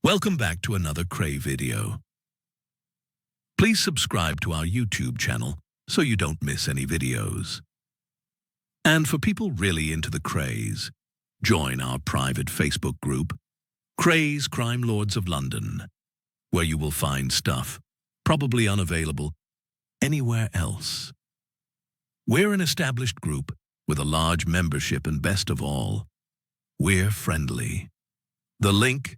Welcome back to another Kray video. Please subscribe to our YouTube channel so you don't miss any videos. And for people really into the Krays, join our private Facebook group, Krays Crime Lords of London, where you will find stuff probably unavailable anywhere else. We're an established group with a large membership, and best of all, we're friendly. The link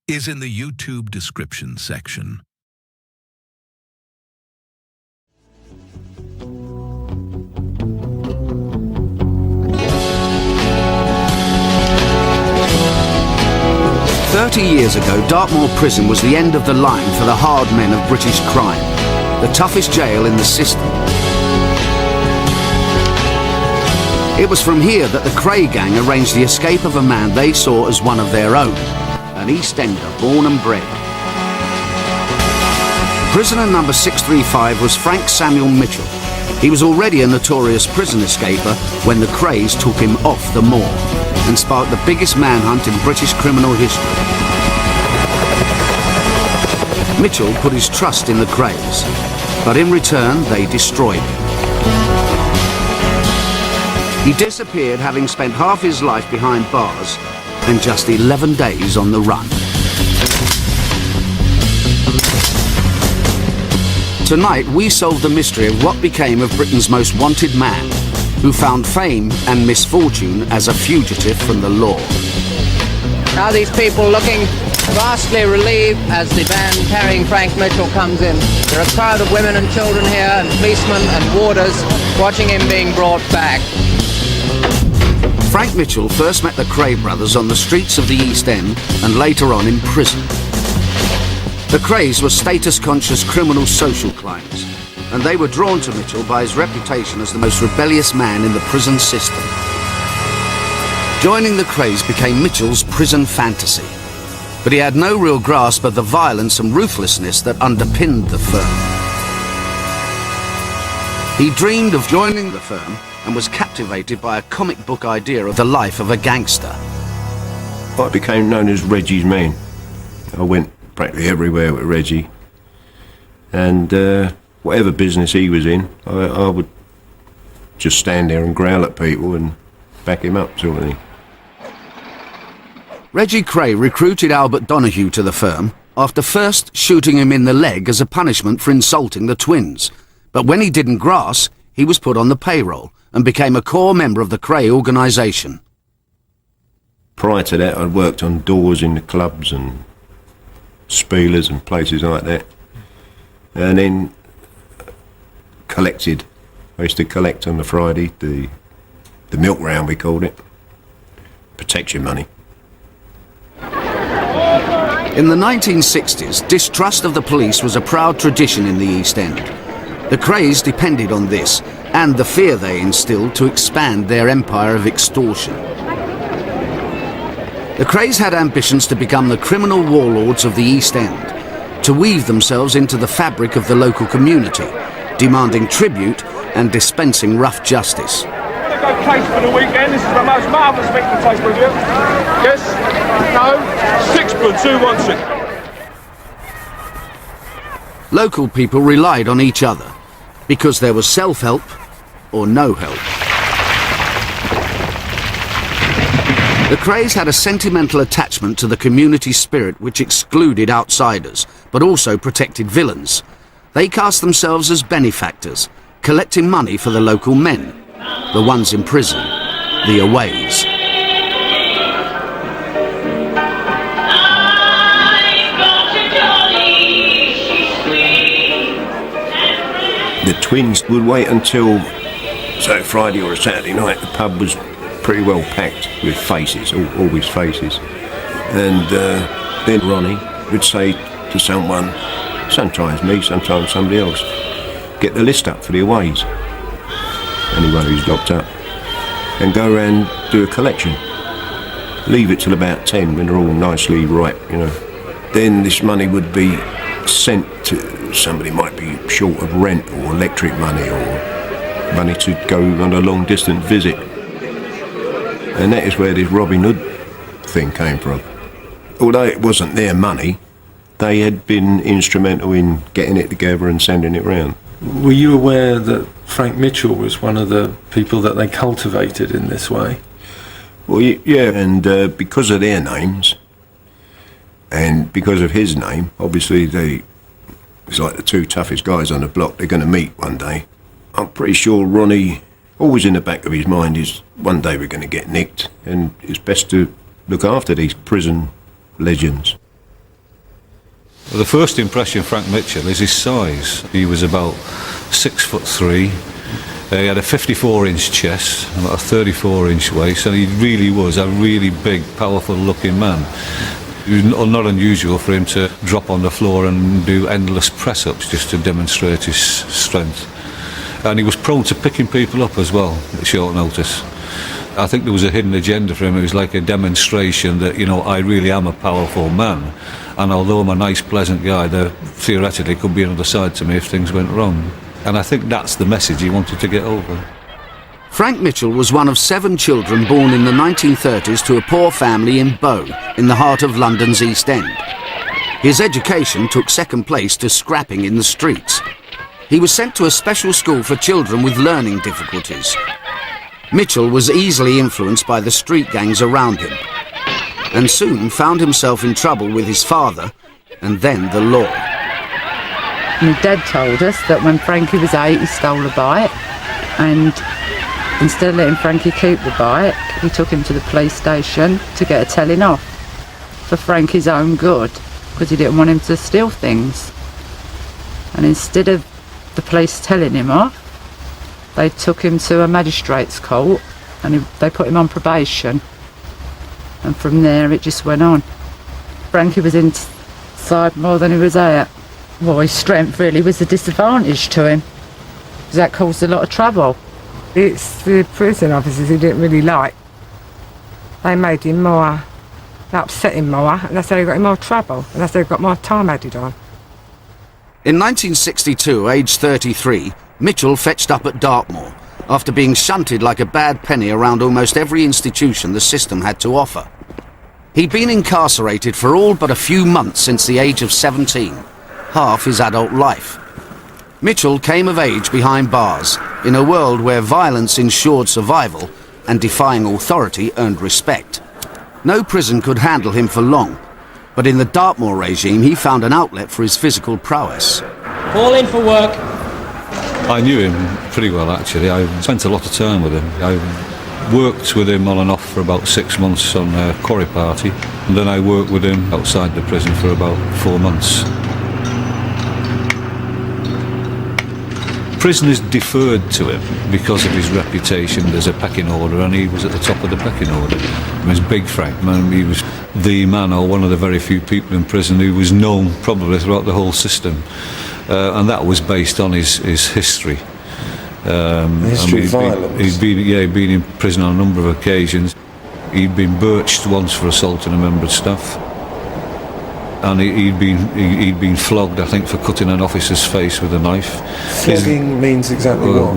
is in the YouTube description section. "30 years ago, Dartmoor Prison was the end of the line for the hard men of British crime, the toughest jail in the system. It was from here that the Kray gang arranged the escape of a man they saw as one of their own, an East Ender born and bred. Prisoner number 635 was Frank Samuel Mitchell. He was already a notorious prison escaper when the Krays took him off the moor and sparked the biggest manhunt in British criminal history. Mitchell put his trust in the Krays, but in return they destroyed him. He disappeared, having spent half his life behind bars and just 11 days on the run. Tonight we solve the mystery of what became of Britain's most wanted man, who found fame and misfortune as a fugitive from the law. Now these people looking vastly relieved as the van carrying Frank Mitchell comes in. There are a crowd of women and children here, and policemen and warders watching him being brought back. Frank Mitchell first met the Kray brothers on the streets of the East End and later on in prison. The Krays were status-conscious criminal social clients, and they were drawn to Mitchell by his reputation as the most rebellious man in the prison system. Joining the Krays became Mitchell's prison fantasy, but he had no real grasp of the violence and ruthlessness that underpinned the firm. He dreamed of joining the firm and was captivated by a comic book idea of the life of a gangster. I became known as Reggie's man. I went practically everywhere with Reggie, and whatever business he was in, I would just stand there and growl at people and back him up, sort of thing. Reggie Kray recruited Albert Donahue to the firm after first shooting him in the leg as a punishment for insulting the twins. But when he didn't grass, he was put on the payroll and became a core member of the Kray organisation. Prior to that, I'd worked on doors in the clubs and spielers and places like that. And then collected. I used to collect on the Friday, the milk round we called it. Protection money. In the 1960s, distrust of the police was a proud tradition in the East End. The Krays depended on this and the fear they instilled to expand their empire of extortion. The Krays had ambitions to become the criminal warlords of the East End, to weave themselves into the fabric of the local community, demanding tribute and dispensing rough justice. I'm going to go case for the weekend. This is the most marvellous meat to taste with you. Yes? No? Sixpence, who wants it? Local people relied on each other because there was self-help or no help. The Krays had a sentimental attachment to the community spirit which excluded outsiders, but also protected villains. They cast themselves as benefactors, collecting money for the local men, the ones in prison, the aways. The twins would wait until, say, Friday or a Saturday night. The pub was pretty well packed with faces, always faces. And then Ronnie would say to someone, sometimes me, sometimes somebody else, get the list up for the aways, anyone who's locked up, and go around do a collection. Leave it till about 10 when they're all nicely ripe, you know. Then this money would be sent to somebody, might be short of rent or electric money or money to go on a long distance visit. And that is where this Robin Hood thing came from. although it wasn't their money, they had been instrumental in getting it together and sending it round. Were you aware that Frank Mitchell was one of the people that they cultivated in this way? Well, yeah, and because of their names, and because of his name, obviously it's like the two toughest guys on the block. They're going to meet one day. I'm pretty sure Ronnie, always in the back of his mind, is one day we're going to get nicked, and it's best to look after these prison legends. Well, the first impression of Frank Mitchell is his size. He was about 6'3". He had a 54-inch chest, about a 34-inch waist, and he really was a really big, powerful-looking man. It was not unusual for him to drop on the floor and do endless press-ups just to demonstrate his strength. And he was prone to picking people up as well at short notice. I think there was a hidden agenda for him. It was like a demonstration that, you know, I really am a powerful man. And although I'm a nice, pleasant guy, there theoretically could be another side to me if things went wrong. And I think that's the message he wanted to get over. Frank Mitchell was one of 7 children born in the 1930s to a poor family in Bow, in the heart of London's East End. His education took second place to scrapping in the streets. He was sent to a special school for children with learning difficulties. Mitchell was easily influenced by the street gangs around him, and soon found himself in trouble with his father and then the law. My dad told us that when Frankie was 8 he stole a bike, and instead of letting Frankie keep the bike, he took him to the police station to get a telling off for Frankie's own good, because he didn't want him to steal things. And instead of the police telling him off, they took him to a magistrate's court and they put him on probation. And from there it just went on. Frankie was inside more than he was out. Well, his strength really was a disadvantage to him, because that caused a lot of trouble. It's the prison officers he didn't really like. They made him more, they upset him more, and that's how he got in more trouble, and that's how he got more time added on. In 1962, aged 33, Mitchell fetched up at Dartmoor after being shunted like a bad penny around almost every institution the system had to offer. He'd been incarcerated for all but a few months since the age of 17, half his adult life. Mitchell came of age behind bars, in a world where violence ensured survival and defying authority earned respect. No prison could handle him for long, but in the Dartmoor regime he found an outlet for his physical prowess. Fall in for work. I knew him pretty well, actually. I spent a lot of time with him. I worked with him on and off for about 6 months on a quarry party, and then I worked with him outside the prison for about 4 months. Prisoners deferred to him because of his reputation as a pecking order, and he was at the top of the pecking order. He was Big Frank, man. He was the man, or one of the very few people in prison who was known probably throughout the whole system. And that was based on his history. History of violence. He'd been in prison on a number of occasions. He'd been birched once for assaulting a member of staff, and he'd been flogged, I think, for cutting an officer's face with a knife. Flogging means exactly what?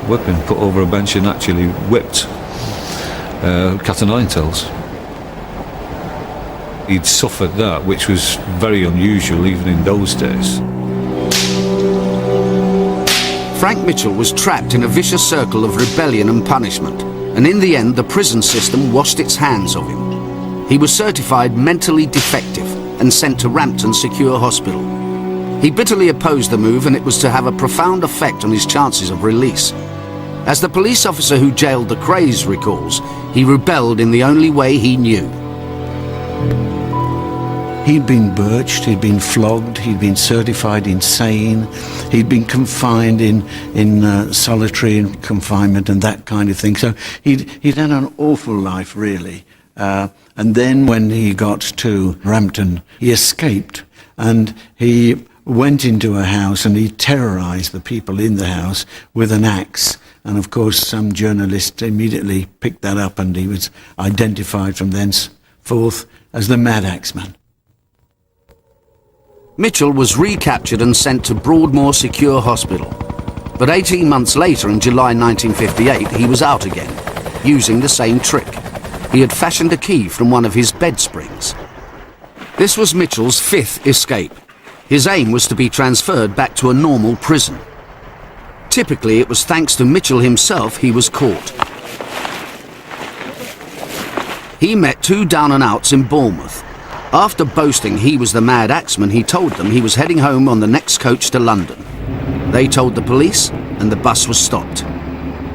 Whipping, put over a bench and actually whipped. Cat o' nine tails. He'd suffered that, which was very unusual even in those days. Frank Mitchell was trapped in a vicious circle of rebellion and punishment, and in the end the prison system washed its hands of him. He was certified mentally defective and sent to Rampton Secure Hospital. He bitterly opposed the move, and it was to have a profound effect on his chances of release. As the police officer who jailed the Krays recalls, he rebelled in the only way he knew. He'd been birched, he'd been flogged, he'd been certified insane, he'd been confined in solitary confinement and that kind of thing. So he'd had an awful life, really. And then when he got to Rampton, he escaped, and he went into a house and he terrorised the people in the house with an axe. And of course some journalists immediately picked that up, and he was identified from thenceforth as the Mad Axe Man. Mitchell was recaptured and sent to Broadmoor Secure Hospital. But 18 months later, in July 1958, he was out again, using the same trick. he had fashioned a key from one of his bed springs. This was Mitchell's 5th escape. His aim was to be transferred back to a normal prison. Typically, it was thanks to Mitchell himself he was caught. He met 2 down-and-outs in Bournemouth. After boasting he was the mad axeman, he told them he was heading home on the next coach to London. They told the police, and the bus was stopped.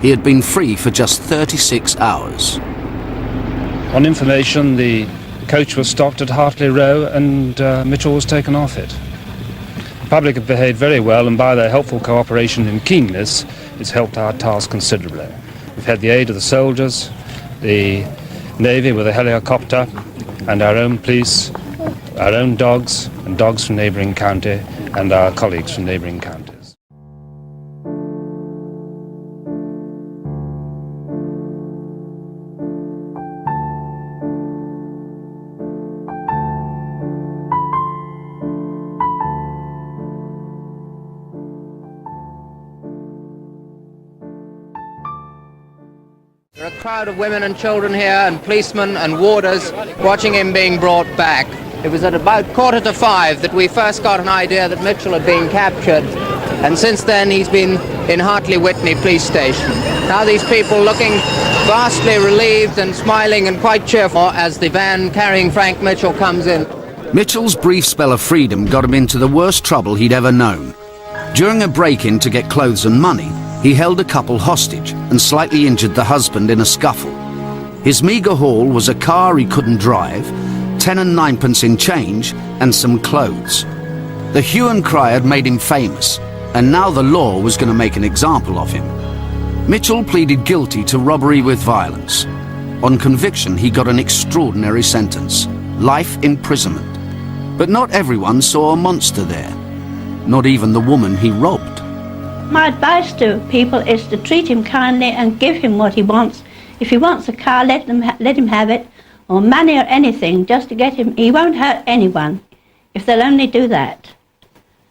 He had been free for just 36 hours. On information, the coach was stopped at Hartley Row and Mitchell was taken off it. The public have behaved very well, and by their helpful cooperation and keenness, it's helped our task considerably. We've had the aid of the soldiers, the Navy with a helicopter, and our own police, our own dogs, and dogs from neighbouring county, and our colleagues from neighbouring counties. There are a crowd of women and children here, and policemen and warders watching him being brought back. It was at about 4:45 that we first got an idea that Mitchell had been captured, and since then he's been in Hartley Whitney police station. Now these people looking vastly relieved and smiling and quite cheerful as the van carrying Frank Mitchell comes in. Mitchell's brief spell of freedom got him into the worst trouble he'd ever known. During a break-in to get clothes and money, he held a couple hostage and slightly injured the husband in a scuffle. His meagre haul was a car he couldn't drive, 10 and 9pence in change, and some clothes. The hue and cry had made him famous, and now the law was going to make an example of him. Mitchell pleaded guilty to robbery with violence. On conviction, he got an extraordinary sentence, life imprisonment. But not everyone saw a monster there, not even the woman he robbed. My advice to people is to treat him kindly and give him what he wants. If he wants a car, let him have it, or money or anything, just to get him. He won't hurt anyone if they'll only do that.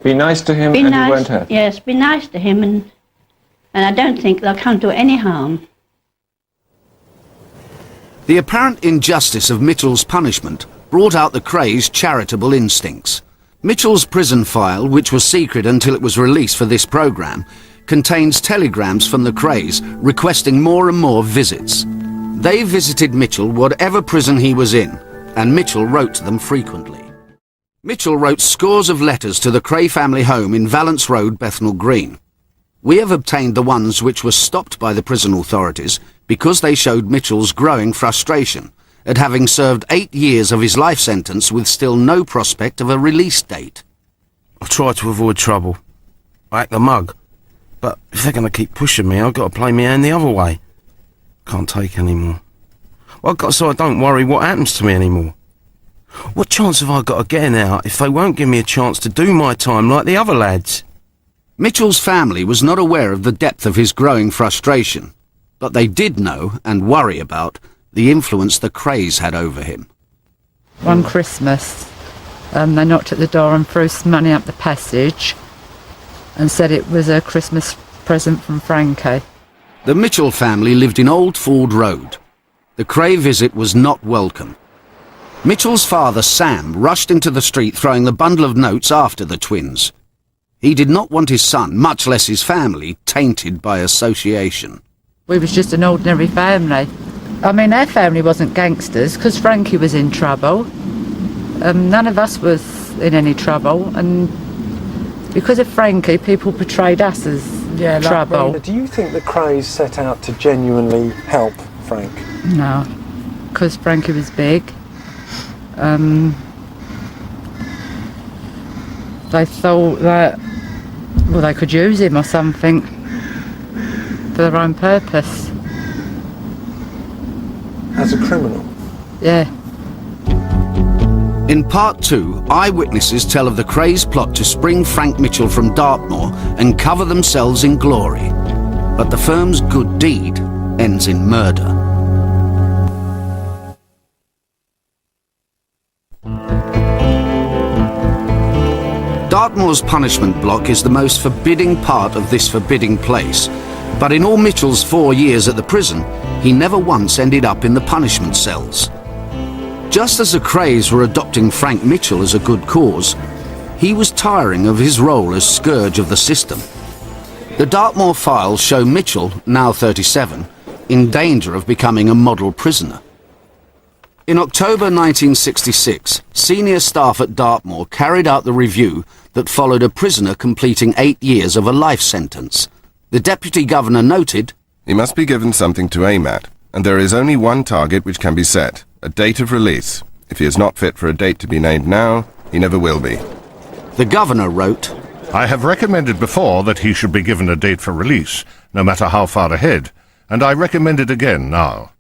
Be nice to him and he won't hurt. Yes, be nice to him, and I don't think they'll come to any harm. The apparent injustice of Mitchell's punishment brought out the Krays' charitable instincts. Mitchell's prison file, which was secret until it was released for this programme, contains telegrams from the Krays requesting more and more visits. They visited Mitchell whatever prison he was in, and Mitchell wrote to them frequently. Mitchell wrote scores of letters to the Kray family home in Valence Road, Bethnal Green. We have obtained the ones which were stopped by the prison authorities because they showed Mitchell's growing frustration at having served 8 years of his life sentence with still no prospect of a release date. I've tried to avoid trouble. I act the mug. But if they're going to keep pushing me, I've got to play my hand the other way. Can't take any more. Well, so I don't worry what happens to me anymore. What chance have I got of getting out if they won't give me a chance to do my time like the other lads? Mitchell's family was not aware of the depth of his growing frustration, but they did know and worry about the influence the Krays had over him. One Christmas, they knocked at the door and threw some money up the passage and said it was a Christmas present from Frankie. The Mitchell family lived in Old Ford Road. The Kray visit was not welcome. Mitchell's father, Sam, rushed into the street throwing the bundle of notes after the twins. He did not want his son, much less his family, tainted by association. We was just an ordinary family. I mean, our family wasn't gangsters because Frankie was in trouble. None of us was in any trouble, and because of Frankie, people portrayed us as trouble. Like, do you think the Krays set out to genuinely help Frank? No, because Frankie was big. They thought that, well, they could use him or something for their own purpose. As a criminal? Yeah. In part 2, eyewitnesses tell of the Krays' plot to spring Frank Mitchell from Dartmoor and cover themselves in glory. But the firm's good deed ends in murder. Dartmoor's punishment block is the most forbidding part of this forbidding place, but in all Mitchell's 4 years at the prison, he never once ended up in the punishment cells. Just as the Krays were adopting Frank Mitchell as a good cause, he was tiring of his role as scourge of the system. The Dartmoor files show Mitchell, now 37, in danger of becoming a model prisoner. In October 1966, senior staff at Dartmoor carried out the review that followed a prisoner completing 8 years of a life sentence. The Deputy Governor noted, "He must be given something to aim at, and there is only one target which can be set, a date of release. If he is not fit for a date to be named now, he never will be." The Governor wrote, "I have recommended before that he should be given a date for release, no matter how far ahead, and I recommend it again now."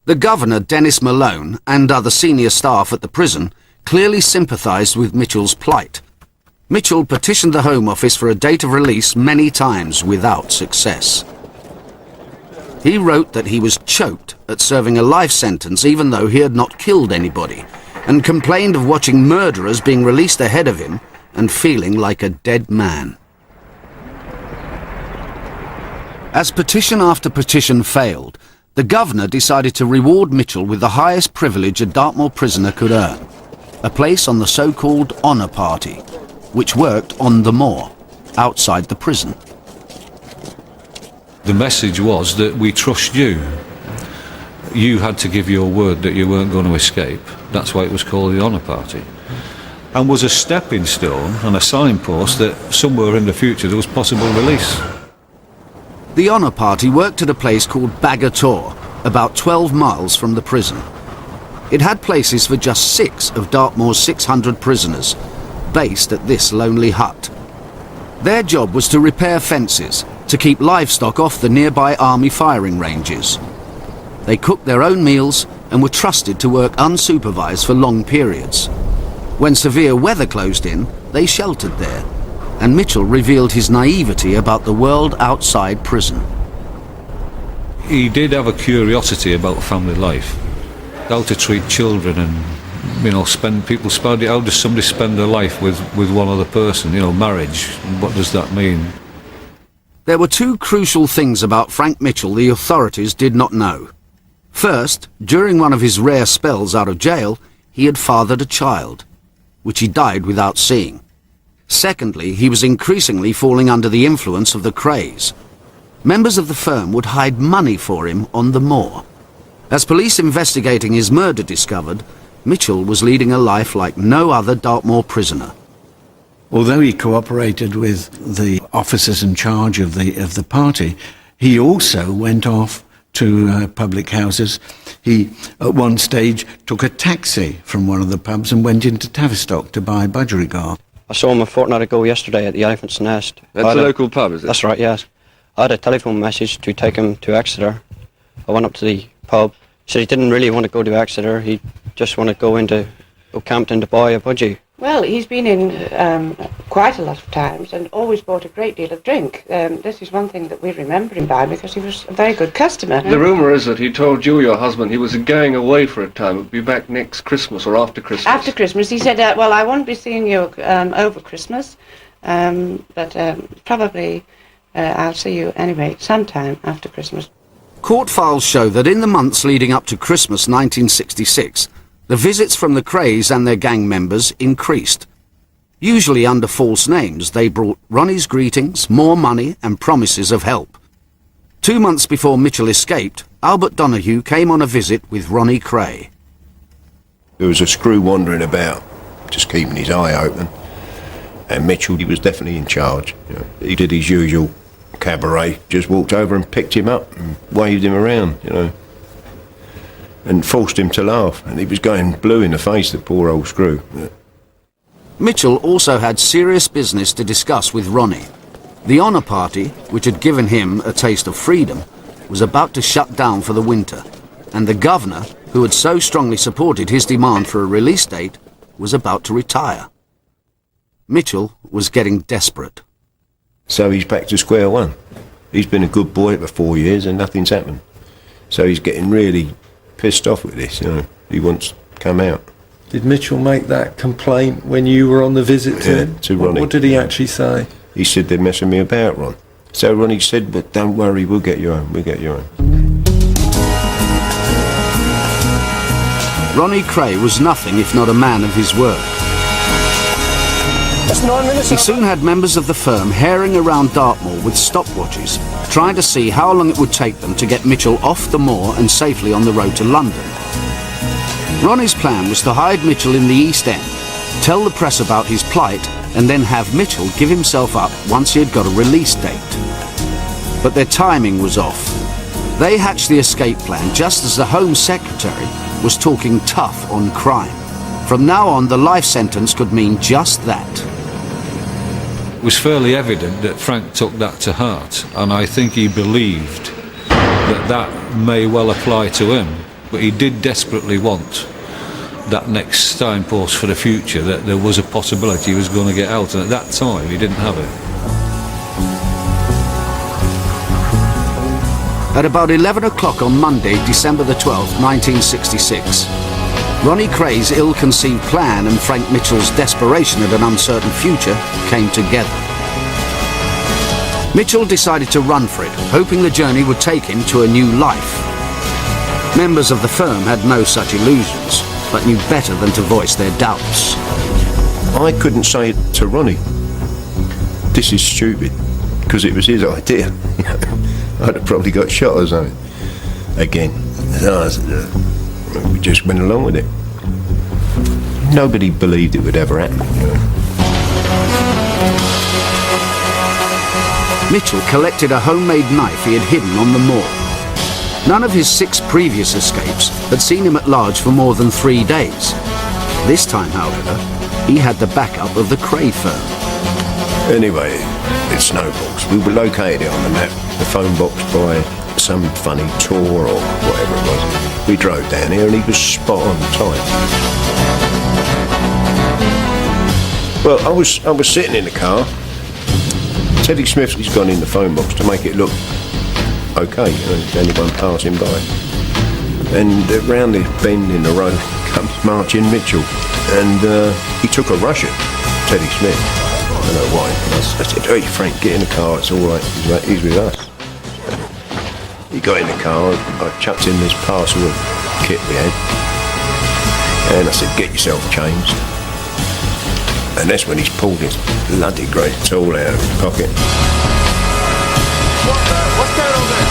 The Governor, Dennis Malone, and other senior staff at the prison clearly sympathised with Mitchell's plight. Mitchell petitioned the Home Office for a date of release many times without success. He wrote that he was choked at serving a life sentence even though he had not killed anybody, and complained of watching murderers being released ahead of him and feeling like a dead man. As petition after petition failed, the Governor decided to reward Mitchell with the highest privilege a Dartmoor prisoner could earn, a place on the so-called honour party, which worked on the moor, outside the prison. The message was that we trust you. You had to give your word that you weren't going to escape. That's why it was called the honour party. And was a stepping stone and a signpost that somewhere in the future there was possible release. The honour party worked at a place called Bagator, about 12 miles from the prison. It had places for just 6 of Dartmoor's 600 prisoners, based at this lonely hut. Their job was to repair fences, to keep livestock off the nearby army firing ranges. They cooked their own meals and were trusted to work unsupervised for long periods. When severe weather closed in, they sheltered there, and Mitchell revealed his naivety about the world outside prison. He did have a curiosity about family life, how to treat children and, how does somebody spend their life with one other person, marriage, what does that mean? There were 2 crucial things about Frank Mitchell the authorities did not know. First, during one of his rare spells out of jail, he had fathered a child, which he died without seeing. Secondly, he was increasingly falling under the influence of the Krays. Members of the firm would hide money for him on the moor. As police investigating his murder discovered, Mitchell was leading a life like no other Dartmoor prisoner. Although he cooperated with the officers in charge of the party, he also went off to public houses. He, at one stage, took a taxi from one of the pubs and went into Tavistock to buy budgerigar. I saw him a fortnight ago yesterday at the Elephant's Nest. That's a local pub, is it? That's right, yes. I had a telephone message to take him to Exeter. I went up to the pub. He said he didn't really want to go to Exeter. He just wanted to go into Oakhampton to buy a budgie. Well, he's been in quite a lot of times and always bought a great deal of drink. This is one thing that we remember him by because he was a very good customer. The rumour is that he told you, your husband, he was going away for a time. He'll be back next Christmas or after Christmas. After Christmas. He said, well, I won't be seeing you over Christmas, but probably I'll see you anyway sometime after Christmas. Court files show that in the months leading up to Christmas 1966, the visits from the Krays and their gang members increased. Usually under false names, they brought Ronnie's greetings, more money and promises of help. 2 months before Mitchell escaped, Albert Donahue came on a visit with Ronnie Kray. There was a screw wandering about, just keeping his eye open. And Mitchell, he was definitely in charge. He did his usual cabaret, just walked over and picked him up and waved him around, and forced him to laugh, and he was going blue in the face, the poor old screw. Mitchell also had serious business to discuss with Ronnie. The honour party, which had given him a taste of freedom, was about to shut down for the winter, and the Governor, who had so strongly supported his demand for a release date, was about to retire. Mitchell was getting desperate. So he's back to square one. He's been a good boy for 4 years and nothing's happened. So he's getting really pissed off with this, He wants to come out. Did Mitchell make that complaint when you were on the visit to him? To Ronnie. What did he actually say? He said they're messing me about, Ron. So Ronnie said, but don't worry, we'll get you home, we'll get you home. Ronnie Kray was nothing if not a man of his word. He soon had members of the firm herring around Dartmoor with stopwatches, trying to see how long it would take them to get Mitchell off the moor and safely on the road to London. Ronnie's plan was to hide Mitchell in the East End, tell the press about his plight, and then have Mitchell give himself up once he had got a release date. But their timing was off. They hatched the escape plan just as the Home Secretary was talking tough on crime. From now on, the life sentence could mean just that. It was fairly evident that Frank took that to heart, and I think he believed that that may well apply to him. But he did desperately want that next signpost for the future, that there was a possibility he was going to get out, and at that time he didn't have it. At about 11 o'clock on Monday, December the 12th, 1966, Ronnie Kray's ill-conceived plan and Frank Mitchell's desperation at an uncertain future came together. Mitchell decided to run for it, hoping the journey would take him to a new life. Members of the firm had no such illusions, but knew better than to voice their doubts. I couldn't say it to Ronnie. This is stupid, because it was his idea. I'd have probably got shot or something. Again, we just went along with it. Nobody believed it would ever happen. Mitchell collected a homemade knife he had hidden on the moor. None of his 6 previous escapes had seen him at large for more than 3 days. This time, however, he had the backup of the Kray firm. Anyway, it snowballs. We were located it on the map, the phone box by some funny tour or whatever it was. We drove down here and he was spot on time. Well, I was sitting in the car. Teddy Smith's gone in the phone box to make it look okay, anyone passing by. And round this bend in the road comes marching Mitchell, and he took a rush at Teddy Smith. I don't know why. I said, "Hey Frank, get in the car, it's all right, he's with us." He got in the car, I chucked in this parcel of kit we had, and I said, "Get yourself changed." And that's when he's pulled his bloody great tool out of his pocket. What's going on there?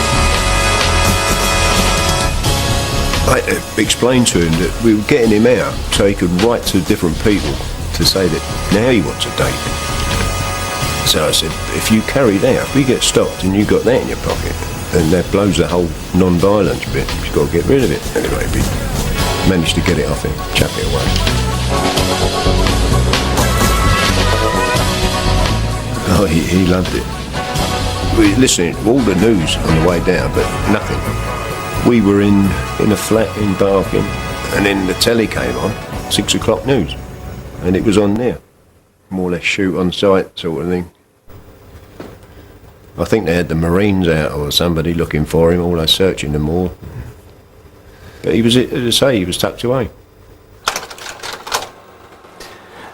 I had to explain to him that we were getting him out so he could write to different people to say that now he wants a date. So I said, if you carry that, if we get stopped and you got that in your pocket, then that blows the whole non-violence bit. You've got to get rid of it. Anyway, we managed to get it off him, chuck it away. Oh, he loved it. We were listening to all the news on the way down, but nothing. We were in a flat in Barking, and then the telly came on, 6 o'clock news, and it was on there. More or less shoot on sight sort of thing. I think they had the Marines out or somebody looking for him, all they searching the moor. But he was, as I say, he was tucked away.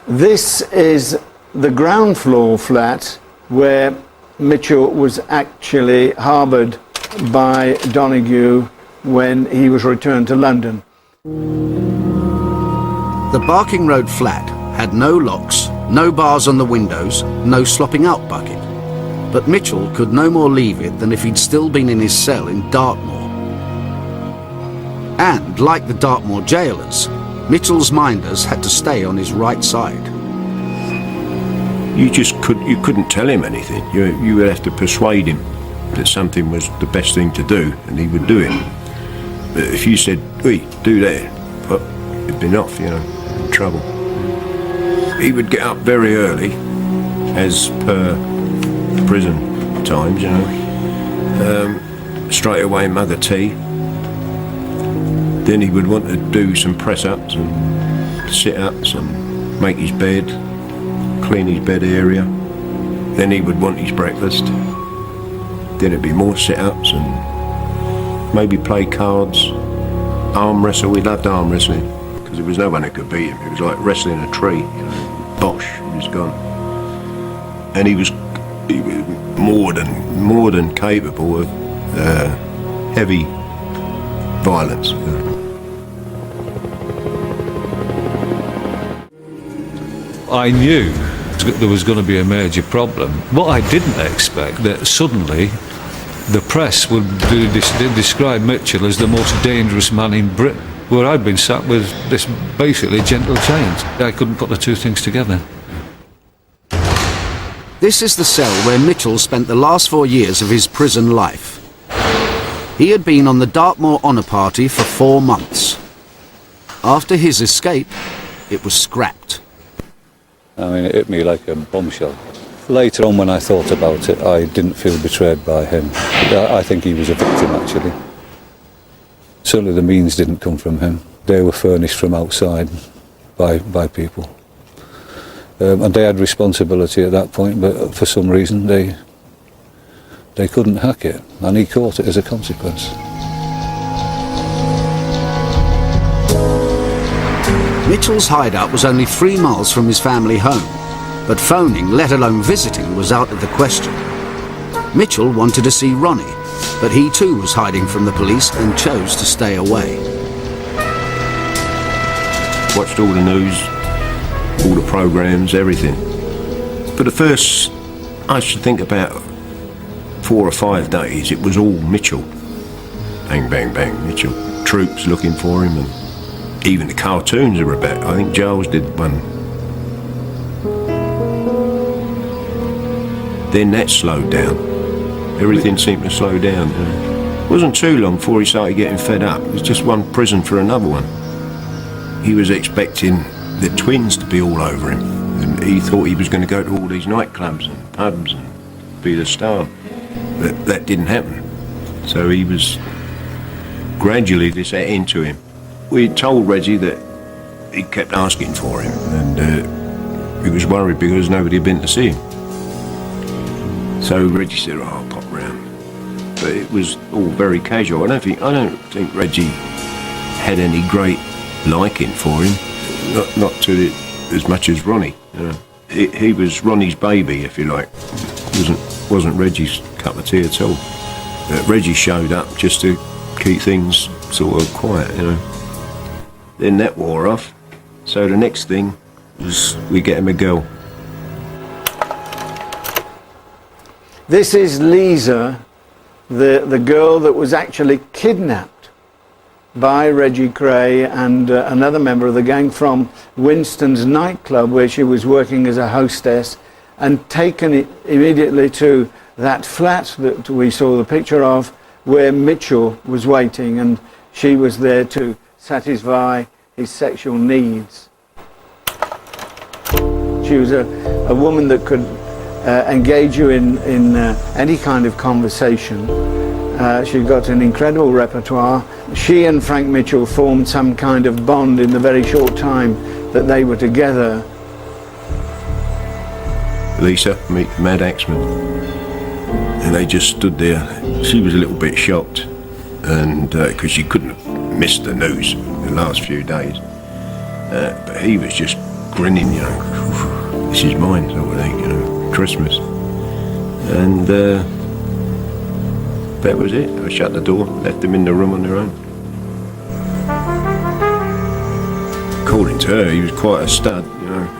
This is the ground floor flat where Mitchell was actually harboured by Donoghue when he was returned to London. The Barking Road flat had no locks, no bars on the windows, no slopping out bucket. But Mitchell could no more leave it than if he'd still been in his cell in Dartmoor. And, like the Dartmoor jailers, Mitchell's minders had to stay on his right side. You couldn't tell him anything. You would have to persuade him that something was the best thing to do, and he would do it. But if you said, "Oi, do that," well, it'd been off, trouble. He would get up very early, as per prison times, straight away mother tea. Then he would want to do some press-ups and sit-ups and make his bed, clean his bed area. Then he would want his breakfast. Then it'd be more sit-ups and maybe play cards, arm wrestle. We loved arm wrestling because there was no one that could beat him. It was like wrestling a tree. Bosh, he was gone. And he was more than capable of heavy violence. I knew there was going to be a major problem. What I didn't expect, that suddenly the press would describe Mitchell as the most dangerous man in Britain, where I'd been sat with this basically gentle giant. I couldn't put the two things together. This is the cell where Mitchell spent the last 4 years of his prison life. He had been on the Dartmoor Honour Party for 4 months. After his escape, it was scrapped. I mean, it hit me like a bombshell. Later on, when I thought about it, I didn't feel betrayed by him. I think he was a victim, actually. Certainly the means didn't come from him. They were furnished from outside by people. And they had responsibility at that point, but for some reason they couldn't hack it, and he caught it as a consequence. Mitchell's hideout was only 3 miles from his family home, but phoning, let alone visiting, was out of the question. Mitchell wanted to see Ronnie, but he too was hiding from the police and chose to stay away. Watched all the news, all the programmes, everything. For the first, I should think about 4 or 5 days, it was all Mitchell. Bang, bang, bang, Mitchell. Troops looking for him, and even the cartoons are about. I think Giles did one. Then that slowed down. Everything seemed to slow down. It wasn't too long before he started getting fed up. It was just one prison for another one. He was expecting the twins to be all over him, and he thought he was going to go to all these nightclubs and pubs and be the star. But that didn't happen. So he was gradually this ate into him. We told Reggie that he kept asking for him, and he was worried because nobody had been to see him. So Reggie said, "Oh, I'll pop round." But it was all very casual. I don't think Reggie had any great liking for him, not to as much as Ronnie. He was Ronnie's baby, if you like. Wasn't Reggie's cup of tea at all. Reggie showed up just to keep things sort of quiet, Then that wore off. So the next thing was we get him a girl. This is Lisa, the girl that was actually kidnapped by Reggie Kray and another member of the gang from Winston's nightclub, where she was working as a hostess, and taken it immediately to that flat that we saw the picture of, where Mitchell was waiting, and she was there to satisfy his sexual needs. She was a woman that could engage you in any kind of conversation. She got an incredible repertoire. She and Frank Mitchell formed some kind of bond in the very short time that they were together. Lisa, meet Mad Axman. And they just stood there. She was a little bit shocked, and because she couldn't have missed the news the last few days. But he was just grinning, this is mine, sort of thing, Christmas. And that was it. I shut the door, left them in the room on their own. According to her, he was quite a stud,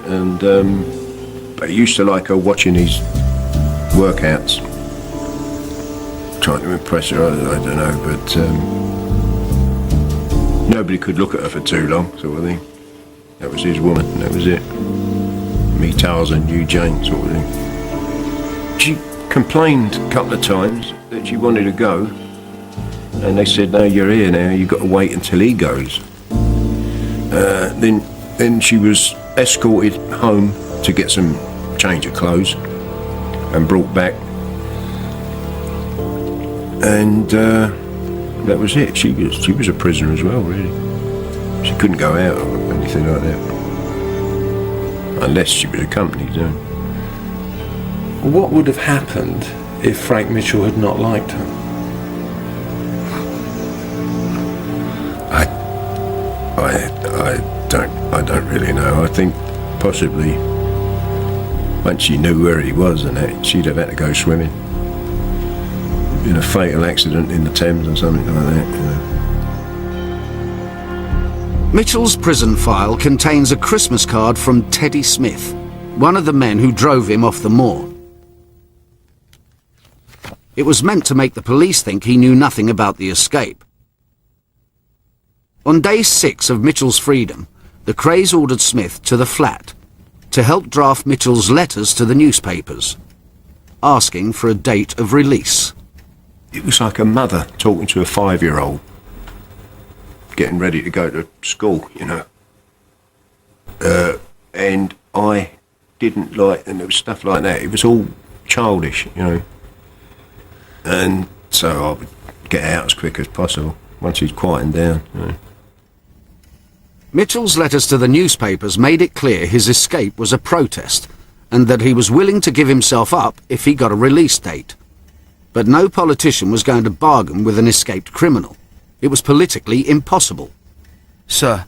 and but he used to like her watching his workouts, trying to impress her. I don't know, but nobody could look at her for too long, sort of thing. That was his woman, and that was it. Me, Tarzan, you, Jane, sort of thing. She complained a couple of times that she wanted to go, and they said, "No, you're here now. You've got to wait until he goes." Then she was escorted home to get some change of clothes and brought back, and that was it. She was a prisoner as well, really. She couldn't go out or anything like that unless she was accompanied. What would have happened if Frank Mitchell had not liked her? I don't really know. I think possibly once she knew where he was and that, she'd have had to go swimming. In a fatal accident in the Thames or something like that. Mitchell's prison file contains a Christmas card from Teddy Smith, one of the men who drove him off the moor. It was meant to make the police think he knew nothing about the escape. On day 6 of Mitchell's freedom, the Krays ordered Smith to the flat to help draft Mitchell's letters to the newspapers, asking for a date of release. It was like a mother talking to a 5-year-old, getting ready to go to school, you know. And I didn't like, and there was stuff like that. It was all childish, you know. And so I would get out as quick as possible once he'd quietened down, you know. Mitchell's letters to the newspapers made it clear his escape was a protest and that he was willing to give himself up if he got a release date. But no politician was going to bargain with an escaped criminal. It was politically impossible. Sir,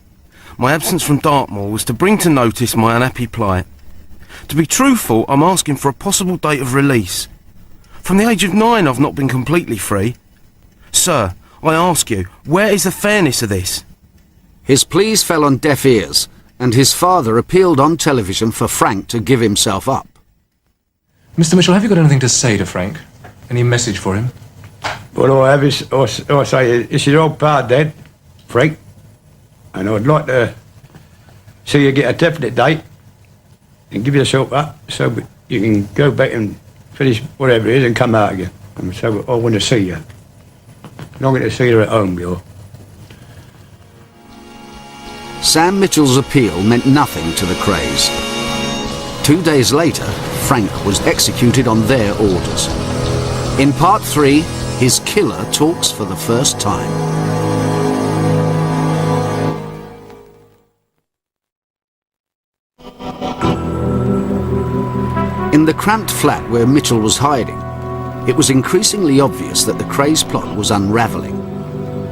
my absence from Dartmoor was to bring to notice my unhappy plight. To be truthful, I'm asking for a possible date of release. From the age of 9, I've not been completely free. Sir, I ask you, where is the fairness of this? His pleas fell on deaf ears, and his father appealed on television for Frank to give himself up. Mr. Mitchell, have you got anything to say to Frank? Any message for him? What I have is, I say, this is old pard, Dad, Frank, and I'd like to see you get a definite date and give yourself up so you can go back and finish whatever it is and come out again. And so I want to see you. I'm not going to see you at home, you're. Sam Mitchell's appeal meant nothing to the Krays. 2 days later, Frank was executed on their orders. In part 3, his killer talks for the first time. In the cramped flat where Mitchell was hiding, it was increasingly obvious that the Krays plot was unravelling,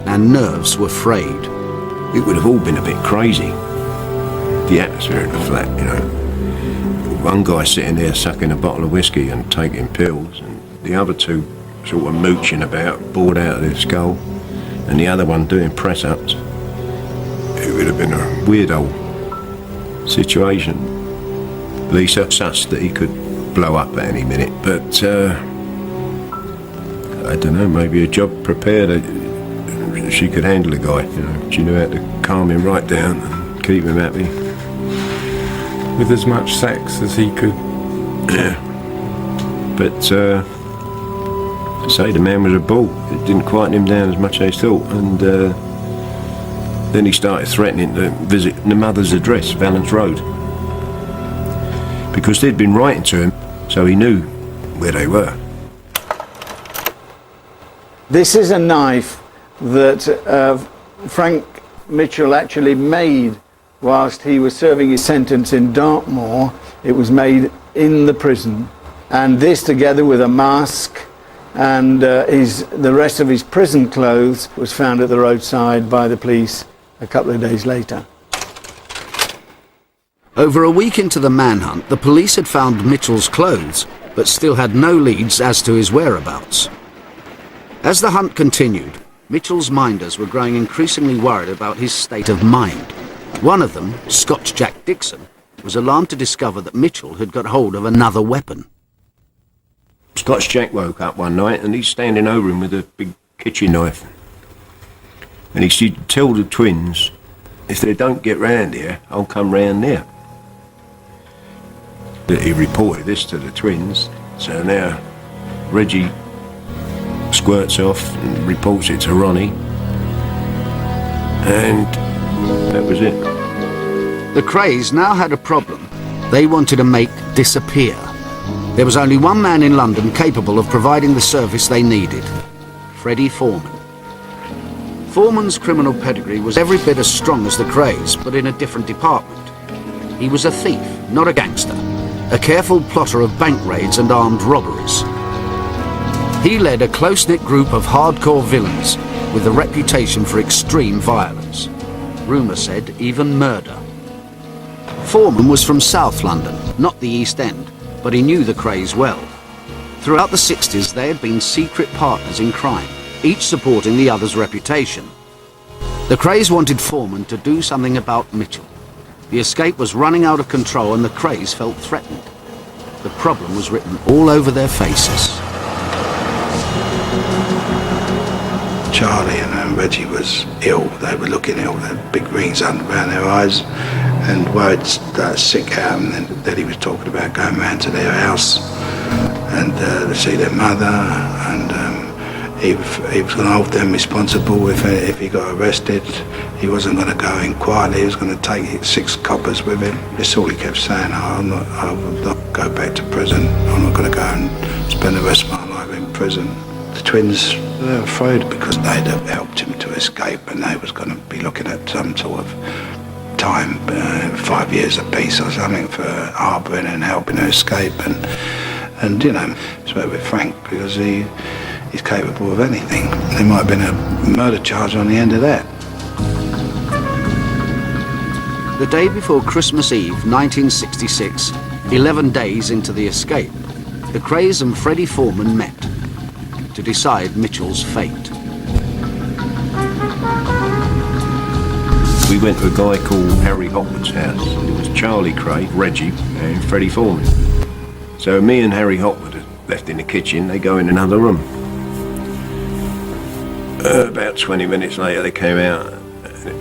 and nerves were frayed. It would have all been a bit crazy, the atmosphere of the flat, you know. One guy sitting there sucking a bottle of whiskey and taking pills, and the other two sort of mooching about, bored out of their skull, and the other one doing press-ups. It would have been a weird old situation. At least such that he could blow up at any minute, but I don't know, maybe a job prepared. She could handle a guy, you know. She knew how to calm him right down and keep him happy. With as much sex as he could. Yeah. But, to say the man was a bull. It didn't quieten him down as much as he thought. And then he started threatening to visit the mother's address, Valence Road. Because they'd been writing to him, so he knew where they were. This is a knife that Frank Mitchell actually made whilst he was serving his sentence in Dartmoor. It was made in the prison, and this, together with a mask and the rest of his prison clothes, was found at the roadside by the police a couple of days later. Over a week into the manhunt, the police had found Mitchell's clothes, but still had no leads as to his whereabouts. As the hunt continued, Mitchell's minders were growing increasingly worried about his state of mind. One of them, Scotch Jack Dixon, was alarmed to discover that Mitchell had got hold of another weapon. Scotch Jack woke up one night and he's standing over him with a big kitchen knife. And he said, tell the twins, if they don't get round here, I'll come round there. He reported this to the twins, so now Reggie squirts off and reports it to Ronnie, and that was it. The Krays now had a problem. They wanted to make disappear. There was only one man in London capable of providing the service they needed: Freddie Foreman. Foreman's criminal pedigree was every bit as strong as the Krays, but in a different department. He was a thief, not a gangster, a careful plotter of bank raids and armed robberies. He led a close-knit group of hardcore villains with a reputation for extreme violence. Rumour said even murder. Foreman was from South London, not the East End, but he knew the Krays well. Throughout the 60s, they had been secret partners in crime, each supporting the other's reputation. The Krays wanted Foreman to do something about Mitchell. The escape was running out of control and the Krays felt threatened. The problem was written all over their faces. Charlie and Reggie was ill. They were looking ill. They had big rings around their eyes and worried sick out. And then he was talking about going round to their house and to see their mother. And he was going to hold them responsible if he got arrested. He wasn't going to go in quietly. He was going to take 6 coppers with him. That's all he kept saying. I will not go back to prison. I'm not going to go and spend the rest of my life in prison. The twins were afraid because they'd have helped him to escape and they was going to be looking at some sort of time, 5 years apiece or something for harbouring and helping her escape. And you know, spoke with Frank because he's capable of anything. There might have been a murder charge on the end of that. The day before Christmas Eve, 1966, 11 days into the escape, the Krays and Freddie Foreman met to decide Mitchell's fate. We went to a guy called Harry Hopwood's house. It was Charlie Kray, Reggie and Freddie Foreman. So me and Harry Hopwood left in the kitchen, they go in another room. About 20 minutes later they came out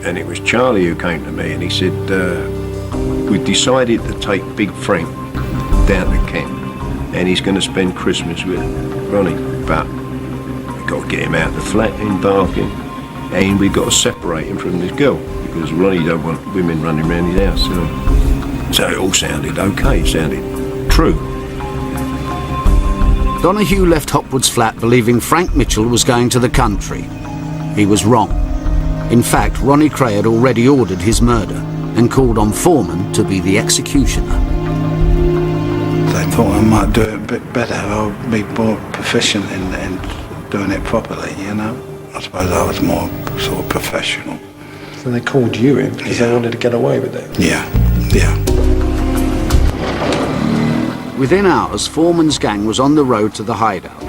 and it was Charlie who came to me and he said, we decided to take Big Frank down to Kent and he's going to spend Christmas with Ronnie, but we've got to get him out of the flat in Barking and we've got to separate him from this girl because Ronnie don't want women running around his house. So it all sounded okay, it sounded true. Donahue left Hopwood's flat believing Frank Mitchell was going to the country. He was wrong. In fact, Ronnie Kray had already ordered his murder and called on Foreman to be the executioner. They thought I might do it a bit better or be more proficient in doing it properly, you know. I suppose I was more sort of professional. So they called you in because they wanted to get away with it? Yeah, yeah. Within hours, Foreman's gang was on the road to the hideout,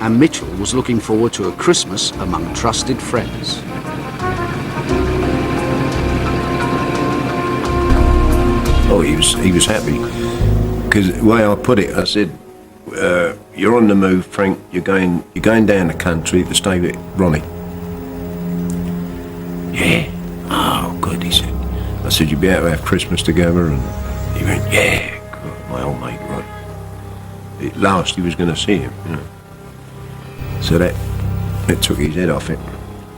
and Mitchell was looking forward to a Christmas among trusted friends. Oh, he was happy. Because the way I put it, I said, you're on the move, Frank, you're going down the country to stay with Ronnie. Yeah? Oh, good, he said. I said, you'll be able to have Christmas together, and he went, yeah. My old mate, right. At last he was going to see him, you know. So that took his head off it.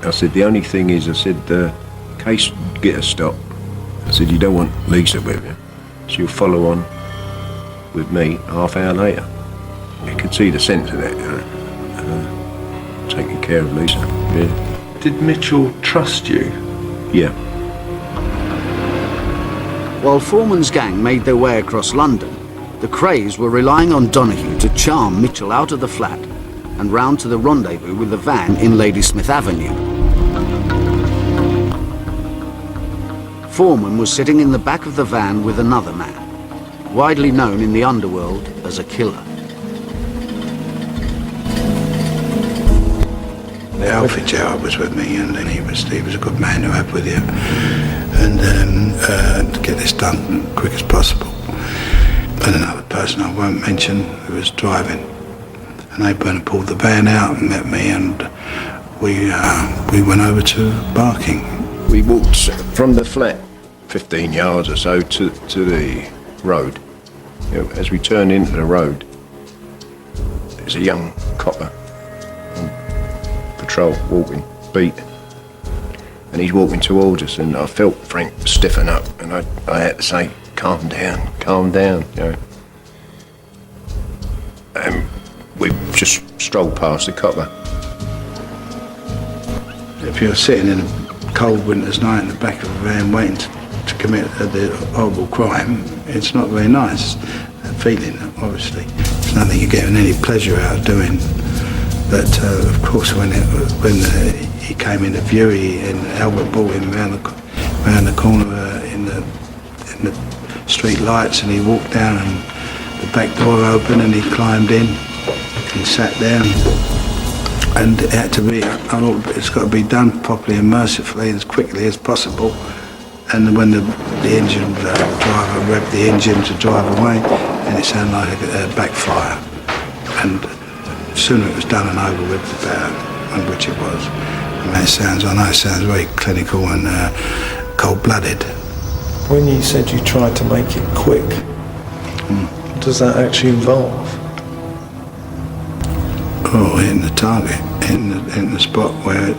I said, the only thing is, I said, in case you get a stop, I said, you don't want Lisa with you. She'll follow on with me half hour later. You could see the sense of that, you know. Taking care of Lisa, yeah. Did Mitchell trust you? Yeah. While Foreman's gang made their way across London, the Krays were relying on Donahue to charm Mitchell out of the flat and round to the rendezvous with the van in Ladysmith Avenue. Foreman was sitting in the back of the van with another man, widely known in the underworld as a killer. Alfie Gerard was with me, and he was a good man to have with you, and to get this done as quick as possible. And another person I won't mention who was driving, and they pulled the van out and met me, and we went over to Barking. We walked from the flat 15 yards or so to the road. You know, as we turned into the road, there's a young copper on patrol walking, beat, and he's walking towards us, and I felt Frank stiffen up, and I had to say, calm down, you know. And we just strolled past the copper. If you're sitting in a cold winter's night in the back of a van waiting to commit the horrible crime, it's not very nice. That feeling, obviously. It's nothing you're getting any pleasure out of doing. But of course, when he came into view, and Albert brought him round the corner in the street lights, and he walked down, and the back door opened, and he climbed in and sat down. And it had to be, it's got to be done properly and mercifully as quickly as possible. And when the engine driver revved the engine to drive away, and it sounded like a backfire. And the sooner it was done and over with, the better, and which it was. I know it sounds very clinical and cold-blooded. When you said you tried to make it quick, what does that actually involve? Oh, hitting the target, hitting the spot where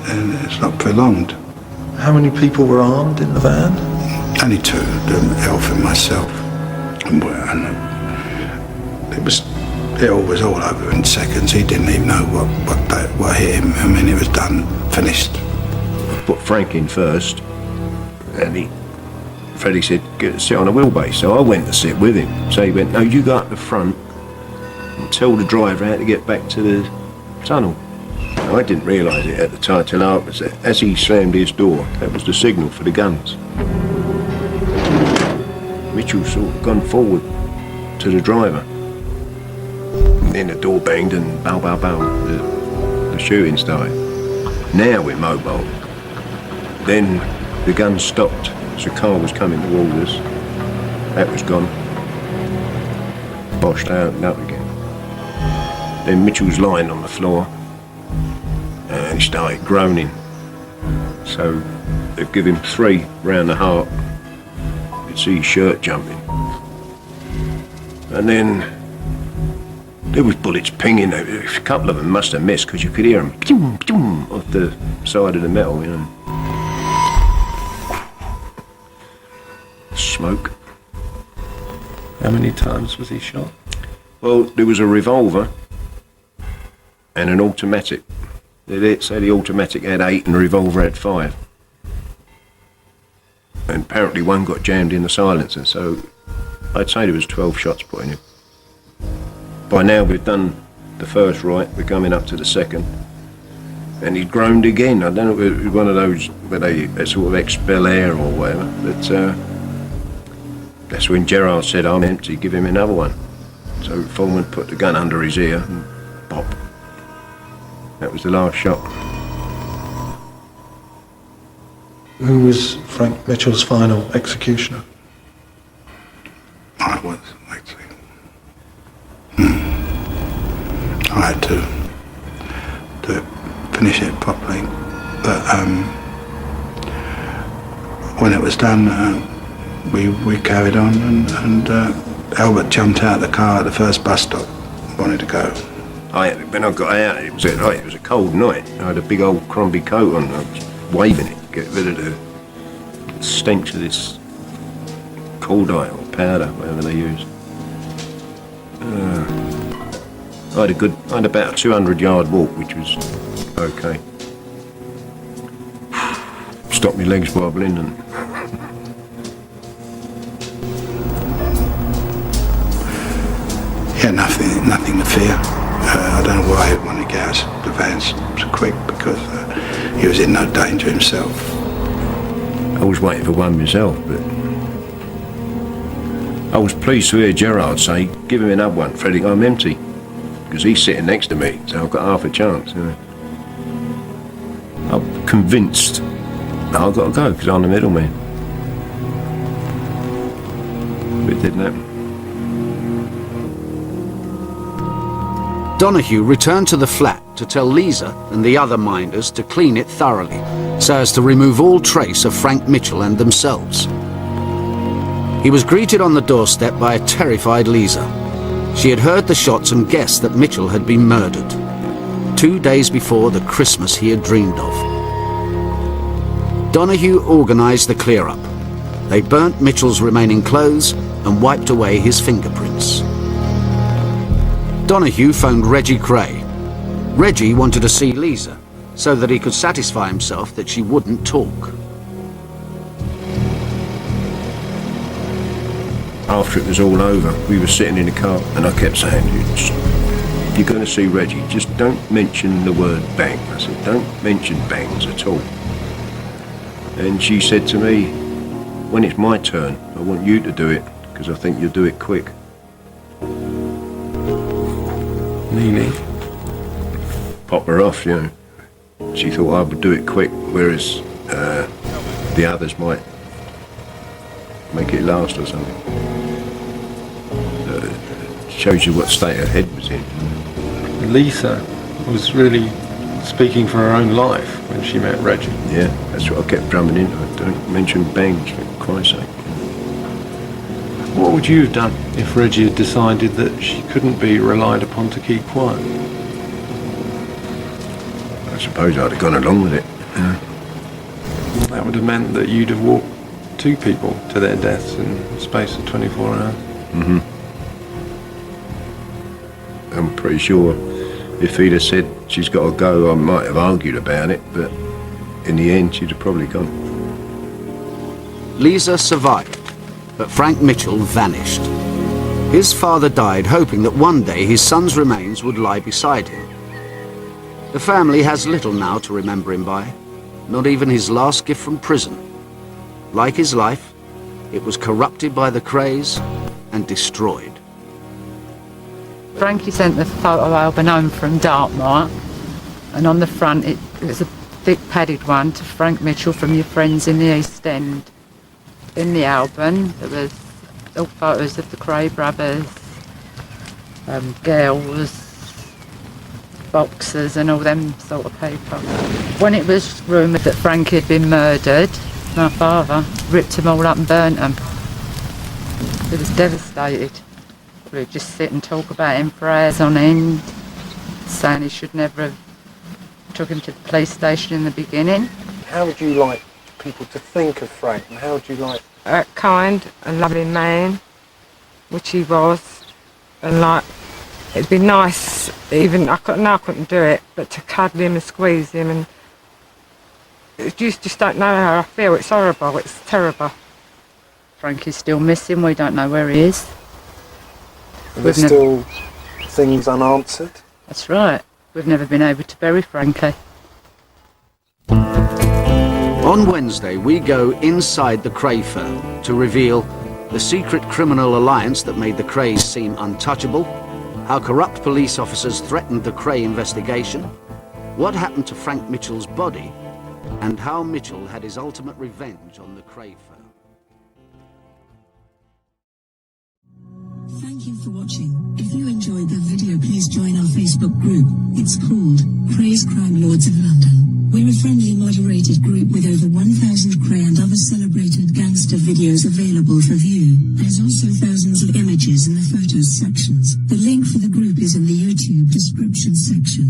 it's not prolonged. How many people were armed in the van? Only two, the elf and myself. And it all was all over in seconds. He didn't even know what hit him. I mean, it was done, finished. Put Frank in first, and Freddie said, sit on a wheelbase. So I went to sit with him. So he went, no, you go up the front and tell the driver how to get back to the tunnel. Now, I didn't realise it at the time till afterwards. As he slammed his door, that was the signal for the guns. Mitchell sort of gone forward to the driver. And then the door banged and bow, bow, bow, the shooting started. Now we're mobile. Then the gun stopped. So a car was coming towards us. That was gone. Boshed out and up again. Then Mitchell's lying on the floor and he started groaning. So they give him 3 round the heart. You could see his shirt jumping. And then there was bullets pinging. A couple of them must have missed because you could hear them pew, pew, off the side of the metal, you know. Smoke. How many times was he shot? Well, there was a revolver and an automatic. They'd say the automatic had 8 and the revolver had 5. And apparently one got jammed in the silencer, so I'd say there was 12 shots put in him. By now we've done the first right, we're coming up to the second. And he groaned again. I don't know if it was one of those where they sort of expel air or whatever, but that's when Gerard said, I'm empty, give him another one. So Foreman put the gun under his ear and pop. That was the last shot. Who was Frank Mitchell's final executioner? I was, actually. I had to finish it properly. But when it was done, we carried on, and Albert jumped out of the car at the first bus stop, wanted to go. When I got out, it was a cold night. I had a big old Crombie coat on. I was waving it, get rid of the stench of this cordite or powder, whatever they use. I had about a 200-yard walk, which was okay. Stopped my legs wobbling and. Yeah, nothing to fear. I don't know why he wanted to get out of the van so quick, because he was in no danger himself. I was waiting for one myself, but I was pleased to hear Gerard say, give him another one, Freddie, I'm empty. Because he's sitting next to me, so I've got half a chance. You know. I'm convinced that I've got to go, because I'm the middleman. But it didn't happen. Donahue returned to the flat to tell Lisa and the other minders to clean it thoroughly, so as to remove all trace of Frank Mitchell and themselves. He was greeted on the doorstep by a terrified Lisa. She had heard the shots and guessed that Mitchell had been murdered 2 days before the Christmas he had dreamed of. Donahue organised the clear-up. They burnt Mitchell's remaining clothes and wiped away his fingerprints. Donahue phoned Reggie Kray. Reggie wanted to see Lisa, so that he could satisfy himself that she wouldn't talk. After it was all over, we were sitting in the car, and I kept saying, you're going to see Reggie, just don't mention the word bang. I said, don't mention bangs at all. And she said to me, when it's my turn, I want you to do it, because I think you'll do it quick. Meaning? pop her off, you know. She thought I would do it quick, whereas the others might make it last or something. Shows you what state her head was in. Lisa was really speaking for her own life when she met Reggie. Yeah, that's what I kept drumming in. I don't mention bangs, for Christ's sake. What would you have done if Reggie had decided that she couldn't be relied upon to keep quiet? I suppose I'd have gone along with it. That would have meant that you'd have walked 2 people to their deaths in the space of 24 hours. Mm-hmm. I'm pretty sure if he'd have said she's got to go, I might have argued about it, but in the end she'd have probably gone. Lisa survived, but Frank Mitchell vanished. His father died hoping that one day his son's remains would lie beside him. The family has little now to remember him by, not even his last gift from prison. Like his life, it was corrupted by the Krays and destroyed. Frankie sent the photo album home from Dartmoor, and on the front it was a thick padded one to Frank Mitchell from your friends in the East End. In the album there was all photos of the Kray brothers, girls, boxers and all them sort of people. When it was rumoured that Frankie had been murdered, my father ripped them all up and burnt them. He was devastated. We'd just sit and talk about him for hours on end, saying he should never have took him to the police station in the beginning. How would you like people to think of Frank, and how would you like... A kind and lovely man, which he was, and like, it'd be nice, even, I couldn't do it, but to cuddle him and squeeze him, and you just don't know how I feel. It's horrible, it's terrible. Frankie's still missing, we don't know where he is. There's still things unanswered? That's right. We've never been able to bury Frankie. On Wednesday, we go inside the Kray firm to reveal the secret criminal alliance that made the Krays seem untouchable, how corrupt police officers threatened the Kray investigation, what happened to Frank Mitchell's body, and how Mitchell had his ultimate revenge on the Kray firm. Thank you for watching. If you enjoyed the video, please join our Facebook group. It's called Krays Crime Lords of London. We're a friendly, moderated group with over 1,000 Kray and other celebrated gangster videos available for view. There's also thousands of images in the photos sections. The link for the group is in the YouTube description section.